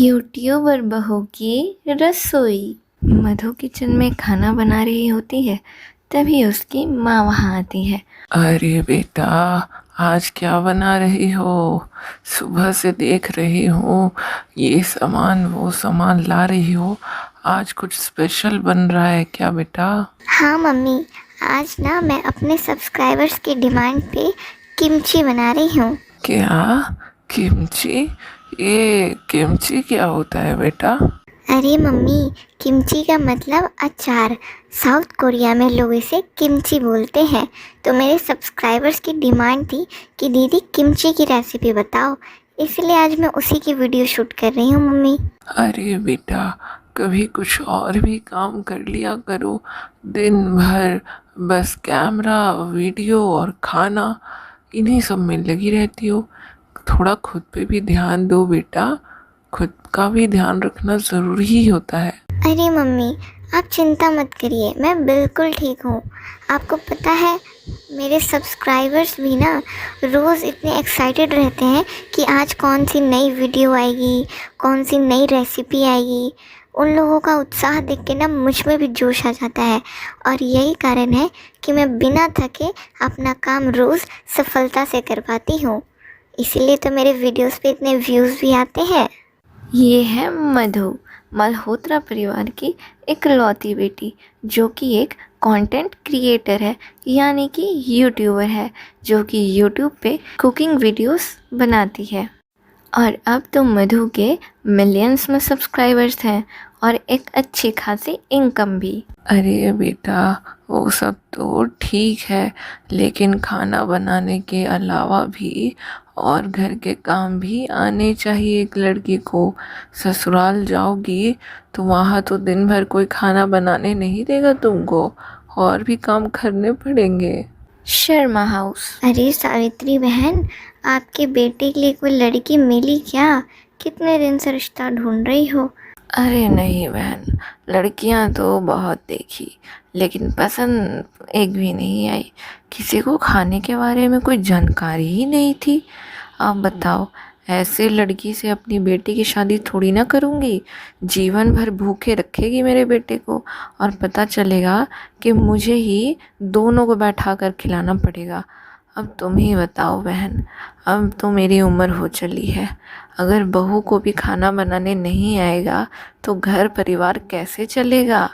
YouTuber बहू की रसोई। मधु किचन में खाना बना रही होती है, तभी उसकी माँ वहाँ आती है। अरे बेटा, आज क्या बना रही हो? सुबह से देख रही हूँ ये सामान वो सामान ला रही हो। आज कुछ स्पेशल बन रहा है क्या बेटा? हाँ मम्मी, आज ना मैं अपने सब्सक्राइबर्स की डिमांड पे किमची बना रही हूँ। क्या? किमची? ये किमची क्या होता है बेटा? अरे मम्मी, किमची का मतलब अचार। साउथ कोरिया में लोग इसे किमची बोलते हैं। तो मेरे सब्सक्राइबर्स की डिमांड थी कि दीदी किमची की रेसिपी बताओ, इसलिए आज मैं उसी की वीडियो शूट कर रही हूँ मम्मी। अरे बेटा, कभी कुछ और भी काम कर लिया करो। दिन भर बस कैमरा, वीडियो और खाना, इन्हीं सब में लगी रहती हो। थोड़ा खुद पे भी ध्यान दो बेटा। खुद का भी ध्यान रखना ज़रूरी ही होता है। अरे मम्मी, आप चिंता मत करिए, मैं बिल्कुल ठीक हूँ। आपको पता है, मेरे सब्सक्राइबर्स भी ना रोज़ इतने एक्साइटेड रहते हैं कि आज कौन सी नई वीडियो आएगी, कौन सी नई रेसिपी आएगी। उन लोगों का उत्साह देख के ना मुझ में भी जोश आ जाता है, और यही कारण है कि मैं बिना थके अपना काम रोज़ सफलता से कर पाती हूँ। इसीलिए तो मेरे वीडियोस पे इतने व्यूज़ भी आते हैं। ये है मधु, मल्होत्रा परिवार की इकलौती बेटी, जो कि एक कंटेंट क्रिएटर है, यानी कि यूट्यूबर है, जो कि यूट्यूब पे कुकिंग वीडियोस बनाती है। और अब तो मधु के मिलियंस में सब्सक्राइबर्स हैं और एक अच्छी खासी इनकम भी। अरे बेटा, वो सब तो ठीक है, लेकिन खाना बनाने के अलावा भी और घर के काम भी आने चाहिए एक लड़की को। ससुराल जाओगी तो वहाँ तो दिन भर कोई खाना बनाने नहीं देगा तुमको, और भी काम करने पड़ेंगे। शर्मा हाउस। अरे सावित्री बहन, आपके बेटे के लिए कोई लड़की मिली क्या? कितने दिन से रिश्ता ढूंढ रही हो? अरे नहीं बहन, लड़कियां तो बहुत देखी, लेकिन पसंद एक भी नहीं आई। किसी को खाने के बारे में कोई जानकारी ही नहीं थी। आप बताओ, ऐसे लड़की से अपनी बेटी की शादी थोड़ी ना करूँगी। जीवन भर भूखे रखेगी मेरे बेटे को, और पता चलेगा कि मुझे ही दोनों को बैठा कर खिलाना पड़ेगा। अब तुम ही बताओ बहन, अब तो मेरी उम्र हो चली है। अगर बहू को भी खाना बनाने नहीं आएगा तो घर परिवार कैसे चलेगा?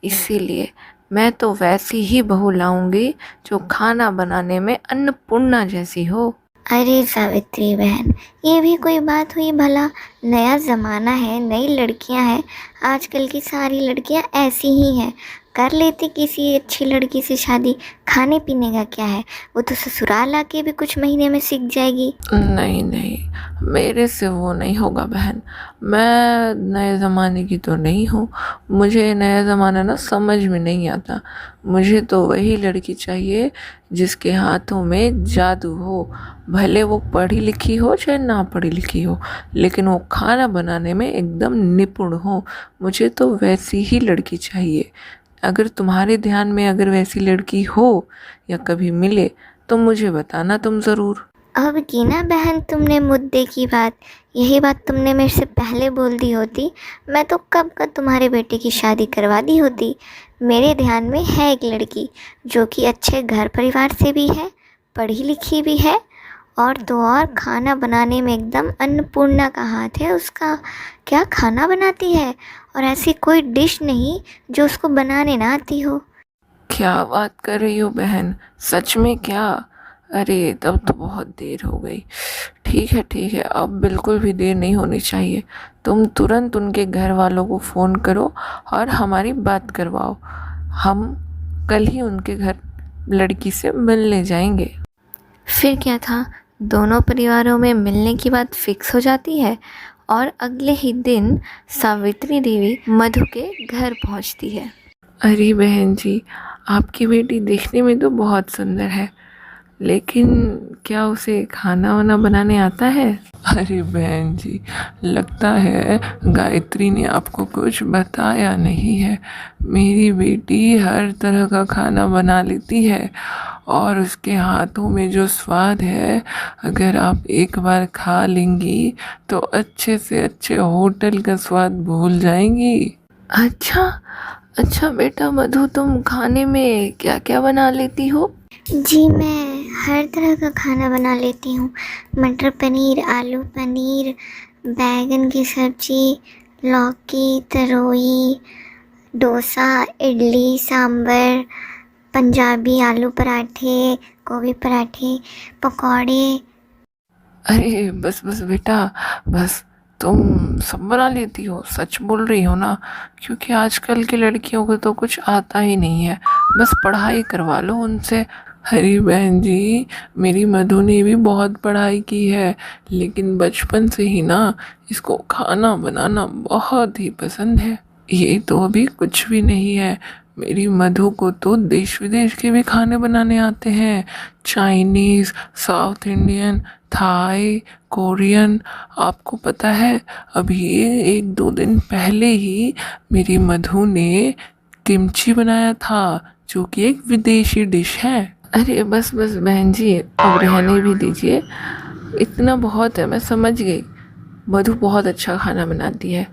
इसीलिए मैं तो वैसी ही बहू लाऊंगी जो खाना बनाने में अन्नपूर्णा जैसी हो। अरे सावित्री बहन, ये भी कोई बात हुई भला? नया ज़माना है, नई लड़कियां हैं। आजकल की सारी लड़कियां ऐसी ही हैं। कर लेती किसी अच्छी लड़की से शादी। खाने पीने का क्या है, वो तो ससुराल आके भी कुछ महीने में सीख जाएगी। नहीं नहीं, मेरे से वो नहीं होगा बहन। मैं नए ज़माने की तो नहीं हूँ। मुझे नया ज़माना ना समझ में नहीं आता। मुझे तो वही लड़की चाहिए जिसके हाथों में जादू हो। भले वो पढ़ी लिखी हो चाहे ना पढ़ी लिखी हो, लेकिन वो खाना बनाने में एकदम निपुण हो। मुझे तो वैसी ही लड़की चाहिए। अगर तुम्हारे ध्यान में अगर वैसी लड़की हो या कभी मिले तो मुझे बताना तुम ज़रूर। अब की ना बहन तुमने मुद्दे की बात। यही बात तुमने मेरे से पहले बोल दी होती, मैं तो कब का तुम्हारे बेटे की शादी करवा दी होती। मेरे ध्यान में है एक लड़की जो कि अच्छे घर परिवार से भी है, पढ़ी लिखी भी है, और तो और खाना बनाने में एकदम अन्नपूर्णा का हाथ है उसका। क्या खाना बनाती है, और ऐसी कोई डिश नहीं जो उसको बनाने ना आती हो। क्या बात कर रही हो बहन? सच में क्या? अरे तब तो बहुत देर हो गई। ठीक है, अब बिल्कुल भी देर नहीं होनी चाहिए। तुम तुरंत उनके घर वालों को फ़ोन करो और हमारी बात करवाओ। हम कल ही उनके घर लड़की से मिलने जाएंगे। फिर क्या था, दोनों परिवारों में मिलने की बात फिक्स हो जाती है और अगले ही दिन सावित्री देवी मधु के घर पहुंचती है। अरे बहन जी, आपकी बेटी देखने में तो बहुत सुंदर है, लेकिन क्या उसे खाना वाना बनाने आता है? अरे बहन जी, लगता है गायत्री ने आपको कुछ बताया नहीं है। मेरी बेटी हर तरह का खाना बना लेती है, और उसके हाथों में जो स्वाद है, अगर आप एक बार खा लेंगी तो अच्छे से अच्छे होटल का स्वाद भूल जाएंगी। अच्छा अच्छा बेटा मधु, तुम खाने में क्या क्या बना लेती हो? जी, मैं हर तरह का खाना बना लेती हूँ। मटर पनीर, आलू पनीर, बैगन की सब्ज़ी, लौकी, तरोई, डोसा, इडली, सांभर, पंजाबी आलू पराठे, गोभी पराठे, पकौड़े। अरे बस बस बेटा, बस। तुम सब बना लेती हो, सच बोल रही हो ना? क्योंकि आजकल की लड़कियों को तो कुछ आता ही नहीं है, बस पढ़ाई करवा लो उनसे। हरी बहन जी, मेरी मधु ने भी बहुत पढ़ाई की है, लेकिन बचपन से ही ना इसको खाना बनाना बहुत ही पसंद है। ये तो अभी कुछ भी नहीं है, मेरी मधु को तो देश विदेश के भी खाने बनाने आते हैं। Chinese, South Indian, Thai, Korean. आपको पता है, अभी एक दो दिन पहले ही मेरी मधु ने किमची बनाया था, जो कि एक विदेशी डिश है। अरे बस बस बहन जी, अब रहने भी दीजिए, इतना बहुत है, मैं समझ गई। मधु बहुत अच्छा खाना बनाती है,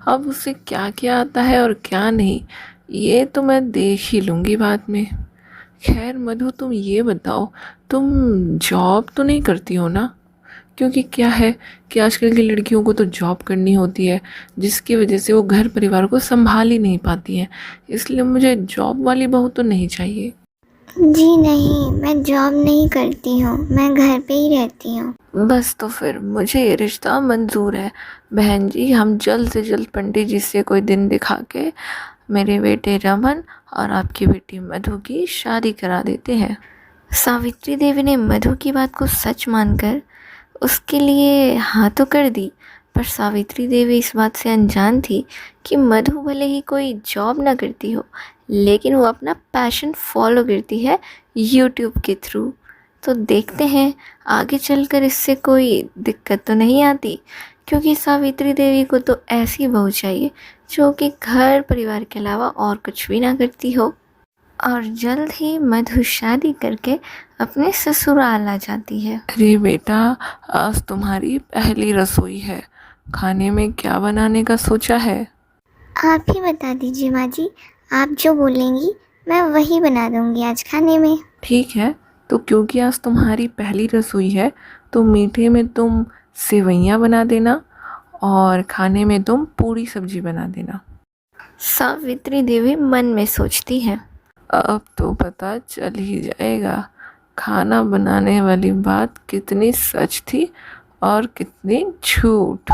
अब उसे क्या क्या आता है और क्या नहीं, ये तो मैं देख ही लूँगी बाद में। खैर मधु, तुम ये बताओ, तुम जॉब तो नहीं करती हो ना? क्योंकि क्या है कि आजकल की लड़कियों को तो जॉब करनी होती है, जिसकी वजह से वो घर परिवार को संभाल ही नहीं पाती हैं, इसलिए मुझे जॉब वाली बहू तो नहीं चाहिए। जी नहीं, मैं जॉब नहीं करती हूँ, मैं घर पे ही रहती हूँ। बस तो फिर मुझे ये रिश्ता मंजूर है बहन जी। हम जल्द से जल्द पंडित जी से कोई दिन दिखा के मेरे बेटे रमन और आपकी बेटी मधु की शादी करा देते हैं। सावित्री देवी ने मधु की बात को सच मानकर उसके लिए हाँ तो कर दी, पर सावित्री देवी इस बात से अनजान थी कि मधु भले ही कोई जॉब ना करती हो, लेकिन वो अपना पैशन फॉलो करती है यूट्यूब के थ्रू। तो देखते हैं आगे चलकर इससे कोई दिक्कत तो नहीं आती, क्योंकि सावित्री देवी को तो ऐसी बहू चाहिए जो कि घर परिवार के अलावा और कुछ भी ना करती हो। और जल्द ही मधु शादी करके अपने ससुराल आ जाती है। अरे बेटा, आज तुम्हारी पहली रसोई है, खाने में क्या बनाने का सोचा है? आप ही बता दीजिए माँ जी, आप जो बोलेंगी मैं वही बना दूंगी आज खाने में। ठीक है, तो क्योंकि आज तुम्हारी पहली रसोई है, तो मीठे में तुम सेवइयाँ बना देना और खाने में तुम पूरी सब्जी बना देना। सावित्री देवी मन में सोचती है, अब तो पता चल ही जाएगा खाना बनाने वाली बात कितनी सच थी और कितनी झूठ।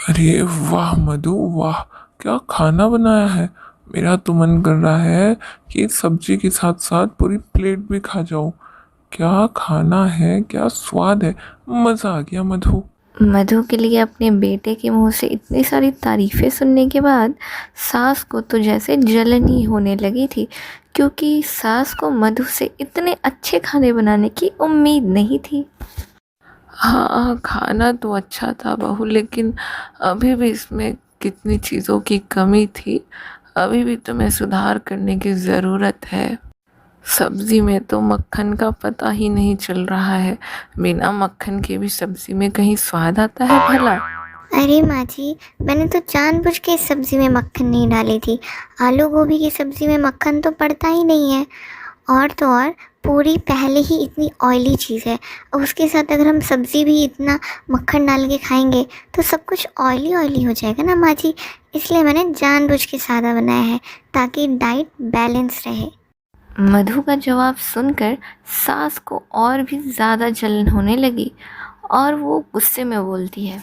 अरे वाह मधु वाह, क्या खाना बनाया है। मेरा तो मन कर रहा है कि सब्जी के साथ साथ पूरी प्लेट भी खा जाऊं। क्या खाना है, क्या स्वाद है, मज़ा आ गया मधु। मधु के लिए अपने बेटे के मुंह से इतनी सारी तारीफ़ें सुनने के बाद सास को तो जैसे जलन ही होने लगी थी, क्योंकि सास को मधु से इतने अच्छे खाने बनाने की उम्मीद नहीं थी। हाँ, खाना तो अच्छा था बहू, लेकिन अभी भी इसमें कितनी चीज़ों की कमी थी, अभी भी तुम्हें सुधार करने की ज़रूरत है। सब्ज़ी में तो मक्खन का पता ही नहीं चल रहा है, बिना मक्खन के भी सब्ज़ी में कहीं स्वाद आता है भला? अरे माँ जी, मैंने तो जानबूझ के इस सब्ज़ी में मक्खन नहीं डाली थी। आलू गोभी की सब्ज़ी में मक्खन तो पड़ता ही नहीं है। और तो और पूरी पहले ही इतनी ऑयली चीज़ है, और उसके साथ अगर हम सब्ज़ी भी इतना मक्खन डाल के खाएंगे तो सब कुछ ऑयली ऑयली हो जाएगा ना माँ जी। इसलिए मैंने जानबूझ के सादा बनाया है, ताकि डाइट बैलेंस रहे। मधु का जवाब सुनकर सास को और भी ज़्यादा जलन होने लगी और वो गुस्से में बोलती है,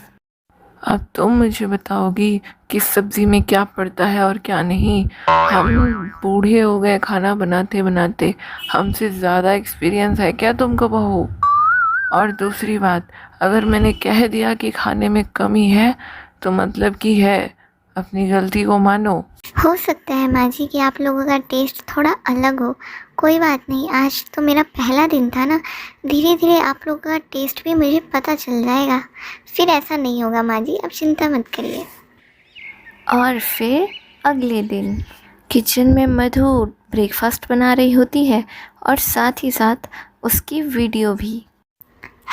अब तुम मुझे बताओगी कि सब्ज़ी में क्या पड़ता है और क्या नहीं? हम बूढ़े हो गए खाना बनाते बनाते, हमसे ज़्यादा एक्सपीरियंस है क्या तुमको बहू? और दूसरी बात, अगर मैंने कह दिया कि खाने में कमी है तो मतलब कि है, अपनी गलती को मानो। हो सकता है माँ जी कि आप लोगों का टेस्ट थोड़ा अलग हो, कोई बात नहीं, आज तो मेरा पहला दिन था ना, धीरे धीरे आप लोगों का टेस्ट भी मुझे पता चल जाएगा, फिर ऐसा नहीं होगा माँ जी, अब चिंता मत करिए। और फिर अगले दिन किचन में मधु ब्रेकफास्ट बना रही होती है और साथ ही साथ उसकी वीडियो भी।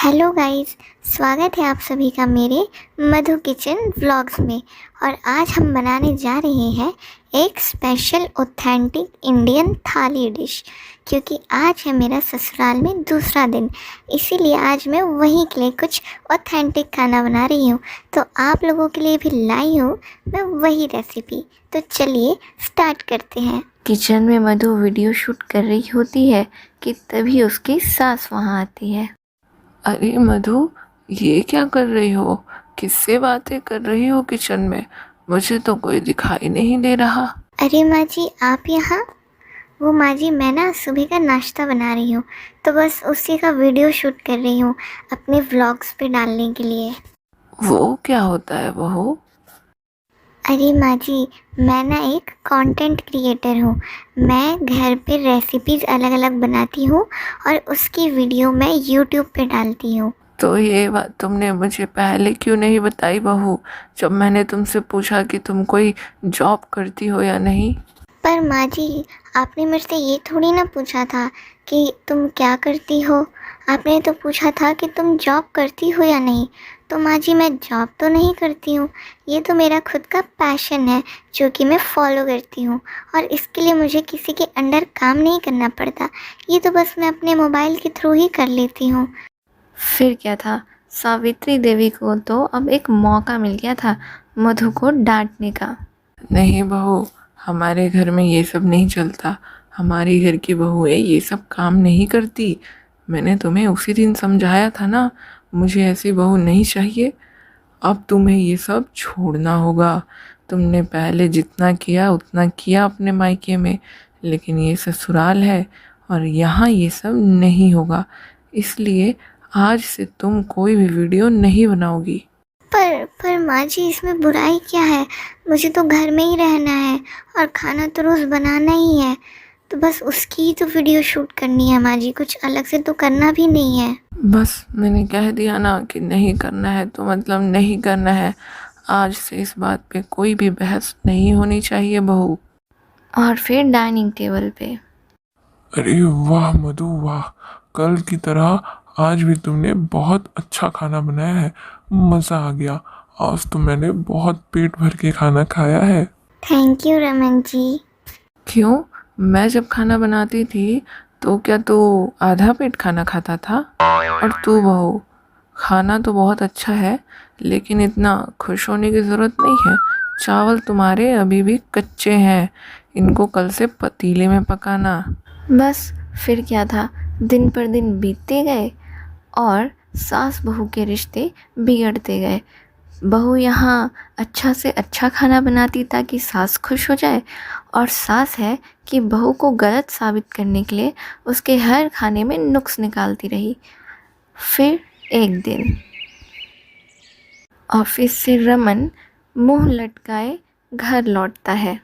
हेलो गाइस, स्वागत है आप सभी का मेरे मधु किचन व्लॉग्स में। और आज हम बनाने जा रहे हैं एक स्पेशल ऑथेंटिक इंडियन थाली डिश, क्योंकि आज है मेरा ससुराल में दूसरा दिन, इसीलिए आज मैं वहीं के लिए कुछ ऑथेंटिक खाना बना रही हूँ। तो आप लोगों के लिए भी लाई हूँ मैं वही रेसिपी। तो चलिए स्टार्ट करते हैं। किचन में मधु वीडियो शूट कर रही होती है कि तभी उसकी सास वहाँ आती है। अरे मधु, ये क्या कर रही हो? किससे बातें कर रही हो किचन में? मुझे तो कोई दिखाई नहीं दे रहा। अरे माँ जी, आप यहाँ? वो माँ जी, मैं ना सुबह का नाश्ता बना रही हूँ, तो बस उसी का वीडियो शूट कर रही हूँ अपने व्लॉग्स पे डालने के लिए। वो क्या होता है बहू? अरे माँ जी, मैं ना एक कंटेंट क्रिएटर हूँ। मैं घर पे रेसिपीज़ अलग अलग बनाती हूँ और उसकी वीडियो मैं यूट्यूब पे डालती हूँ। तो ये बात तुमने मुझे पहले क्यों नहीं बताई बहू, जब मैंने तुमसे पूछा कि तुम कोई जॉब करती हो या नहीं? पर माँ जी, आपने मुझसे ये थोड़ी ना पूछा था कि तुम क्या करती हो। आपने तो पूछा था कि तुम जॉब करती हो या नहीं। तो माँ जी, मैं जॉब तो नहीं करती हूँ, ये तो मेरा खुद का पैशन है जो कि मैं फॉलो करती हूँ, और इसके लिए मुझे किसी के अंडर काम नहीं करना पड़ता। ये तो बस मैं अपने मोबाइल के थ्रू ही कर लेती हूँ। फिर क्या था, सावित्री देवी को तो अब एक मौका मिल गया था मधु को डांटने का। नहीं बहू, हमारे घर में ये सब नहीं चलता। हमारी घर की बहुएं ये सब काम नहीं करती। मैंने तुम्हें उसी दिन समझाया था ना, मुझे ऐसी बहू नहीं चाहिए। अब तुम्हें ये सब छोड़ना होगा। तुमने पहले जितना किया उतना किया अपने मायके में, लेकिन ये ससुराल है और यहाँ ये सब नहीं होगा। इसलिए आज से तुम कोई भी वीडियो नहीं बनाओगी। पर माँ जी, इसमें बुराई क्या है? मुझे तो घर में ही रहना है और खाना तो रोज़ बनाना ही है, तो बस उसकी ही तो वीडियो शूट करनी है माँ जी, कुछ अलग से तो करना भी नहीं है। बस मैंने कह दिया ना कि नहीं करना है तो मतलब नहीं करना है। आज से इस बात पे कोई भी बहस नहीं होनी चाहिए बहू। और फिर डाइनिंग टेबल पे अरे वाह मधु वाह, कल की तरह आज भी तुमने बहुत अच्छा खाना बनाया है। मज़ा आ गया। आज तो मैंने बहुत पेट भर के खाना खाया है। Thank you Raman ji. क्यों? मैं जब खाना बनाती थी तो क्या तू आधा पेट खाना खाता था? और तू बहू, खाना तो बहुत अच्छा है, लेकिन इतना खुश होने की ज़रूरत नहीं है। चावल तुम्हारे अभी भी कच्चे हैं, इनको कल से पतीले में पकाना। बस फिर क्या था, दिन पर दिन बीतते गए और सास बहू के रिश्ते बिगड़ते गए। बहू यहाँ अच्छा से अच्छा खाना बनाती ताकि सास खुश हो जाए, और सास है कि बहू को गलत साबित करने के लिए उसके हर खाने में नुक्स निकालती रही। फिर एक दिन ऑफिस से रमन मुंह लटकाए घर लौटता है।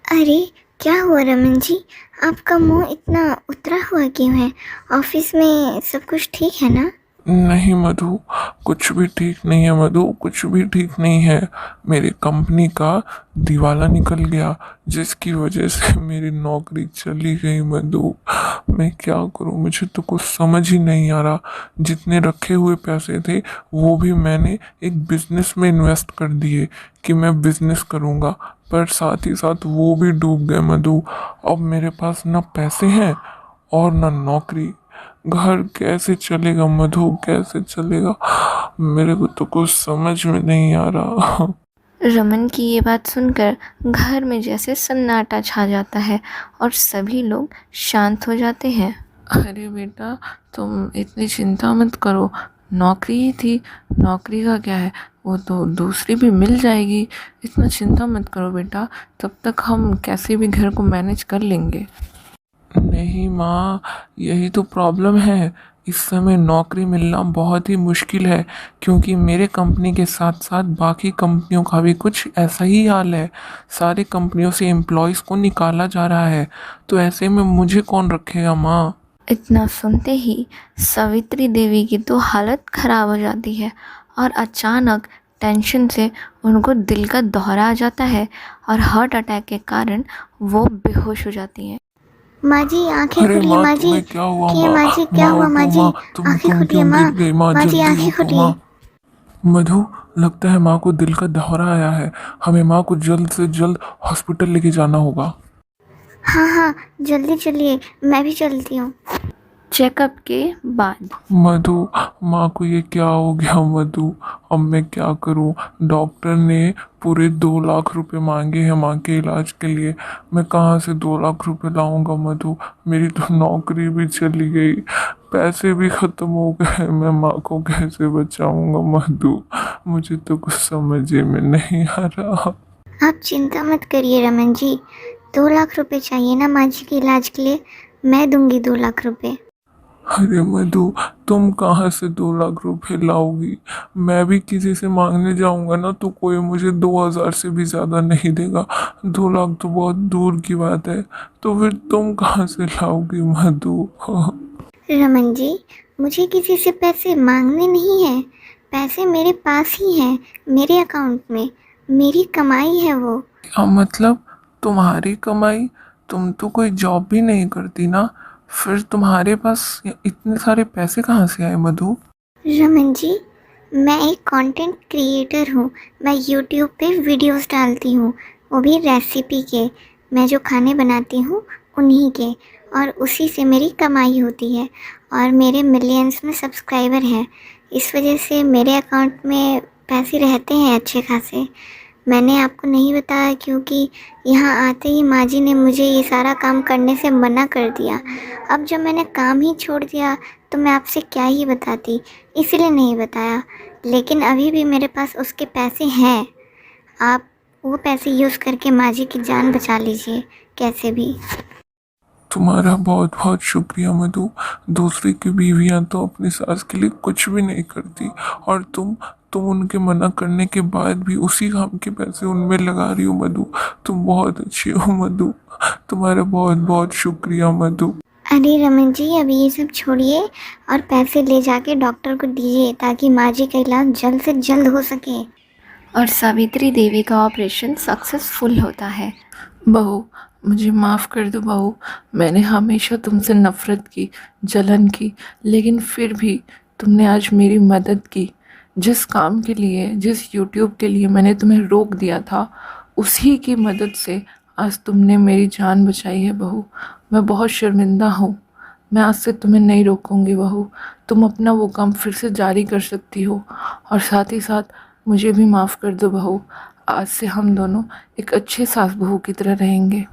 अरे क्या हुआ रमन जी, आपका मुंह इतना उतरा हुआ क्यों है? ऑफिस में सब कुछ ठीक है ना? नहीं मधु, कुछ भी ठीक नहीं है मधु, कुछ भी ठीक नहीं है। मेरी कंपनी का दिवाला निकल गया, जिसकी वजह से मेरी नौकरी चली गई मधु। मैं क्या करूं, मुझे तो कुछ समझ ही नहीं आ रहा। जितने रखे हुए पैसे थे वो भी मैंने एक बिजनेस में इन्वेस्ट कर दिए कि मैं बिजनेस करूंगा, पर साथ ही साथ वो भी डूब गए मधु। अब मेरे पास ना पैसे हैं और ना नौकरी। घर कैसे चलेगा मधु, कैसे चलेगा? मेरे को तो कुछ समझ में नहीं आ रहा। रमन की ये बात सुनकर घर में जैसे सन्नाटा छा जाता है और सभी लोग शांत हो जाते हैं। अरे बेटा, तुम इतनी चिंता मत करो। नौकरी ही थी, नौकरी का क्या है, वो तो दूसरी भी मिल जाएगी। इतना चिंता मत करो बेटा, तब तक हम कैसे भी घर को मैनेज कर लेंगे। नहीं माँ, यही तो प्रॉब्लम है। इस समय नौकरी मिलना बहुत ही मुश्किल है, क्योंकि मेरे कंपनी के साथ साथ बाकी कंपनियों का भी कुछ ऐसा ही हाल है। सारी कंपनियों से एम्प्लॉयज़ को निकाला जा रहा है, तो ऐसे में मुझे कौन रखेगा माँ? इतना सुनते ही सावित्री देवी की तो हालत खराब हो जाती है और अचानक टेंशन से उनको दिल का दौरा आ जाता है और हार्ट अटैक के कारण वो बेहोश हो जाती हैं। माँ जी आंखें अरे खुलिए माँ, माँ जी। तुम्हें क्या हुआ क्या माँ? माँ जी, क्या माँ हुआ माँ उठो जी? माँ, तुम आंखें तुम खोलिए क्यों माँ। गिर गई माँ? माँ जी जल्दी आंखें उठो खोलिए। माँ। मधु, लगता है माँ को दिल का दौरा आया है। हमें माँ को जल्द से जल्द हॉस्पिटल लेके जाना होगा। हाँ हाँ, जल्दी चलिए, मैं भी चलती हूँ। चेकअप के बाद मधु, माँ को ये क्या हो गया मधु? अब मैं क्या करूँ? डॉक्टर ने पूरे 2 लाख रुपए मांगे हैं माँ के इलाज के लिए। मैं कहाँ से 2 लाख रुपए लाऊंगा मधु? मेरी तो नौकरी भी चली गई, पैसे भी खत्म हो गए। मैं माँ को कैसे बचाऊंगा मधु? मुझे तो कुछ समझ में नहीं आ रहा। आप चिंता मत करिए रमन जी। 2 लाख रुपए चाहिए ना माँ जी के इलाज के लिए? मैं दूंगी 2 लाख रुपए। अरे मधु, तुम कहाँ से 2 लाख रुपए लाओगी? मैं भी किसी से मांगने जाऊंगा ना तो कोई मुझे 2,000 से भी ज्यादा नहीं देगा। 2 लाख तो बहुत दूर की बात है। तो फिर तुम कहाँ से लाओगी मधु? रमन जी, मुझे किसी से पैसे मांगने नहीं हैं। पैसे मेरे पास ही हैं, मेरे अकाउंट में। मेरी कमाई है वो। क्या मतलब? तुम्हारी कमाई? तुम तो कोई जॉब भी नहीं करती ना, फिर तुम्हारे पास इतने सारे पैसे कहाँ से आए मधु? रमन जी, मैं एक कंटेंट क्रिएटर हूँ। मैं यूट्यूब पे वीडियोस डालती हूँ, वो भी रेसिपी के। मैं जो खाने बनाती हूँ उन्हीं के, और उसी से मेरी कमाई होती है। और मेरे मिलियंस में सब्सक्राइबर हैं, इस वजह से मेरे अकाउंट में पैसे रहते हैं अच्छे खासे। मैंने आपको नहीं बताया क्योंकि यहाँ आते ही माँ जी ने मुझे ये सारा काम करने से मना कर दिया। अब जब मैंने काम ही छोड़ दिया तो मैं आपसे क्या ही बताती, इसलिए नहीं बताया। लेकिन अभी भी मेरे पास उसके पैसे हैं। आप वो पैसे यूज़ करके माँ जी की जान बचा लीजिए कैसे भी। तुम्हारा बहुत बहुत शुक्रिया मधु। दूसरी की बीवियां तो अपनी सास के लिए कुछ भी नहीं करती, और तुम उनके मना करने के बाद भी उसी काम के पैसे उनमें लगा रही हो मधु। तुम बहुत अच्छी हो मधु। तुम्हारा बहुत बहुत शुक्रिया मधु। अरे रमन जी, अभी ये सब छोड़िए और पैसे ले जाके डॉक्टर को दीजिए ताकि माँ जी का इलाज जल्द से जल्द हो सके। और सावित्री देवी का ऑपरेशन सक्सेसफुल होता है। बहू, मुझे माफ़ कर दो बहू। मैंने हमेशा तुमसे नफ़रत की, जलन की, लेकिन फिर भी तुमने आज मेरी मदद की। जिस काम के लिए, जिस यूट्यूब के लिए मैंने तुम्हें रोक दिया था, उसी की मदद से आज तुमने मेरी जान बचाई है बहू। मैं बहुत शर्मिंदा हूँ। मैं आज से तुम्हें नहीं रोकूंगी बहू। तुम अपना वो काम फिर से जारी कर सकती हो, और साथ ही साथ मुझे भी माफ़ कर दो बहू। आज से हम दोनों एक अच्छे सास बहू की तरह रहेंगे।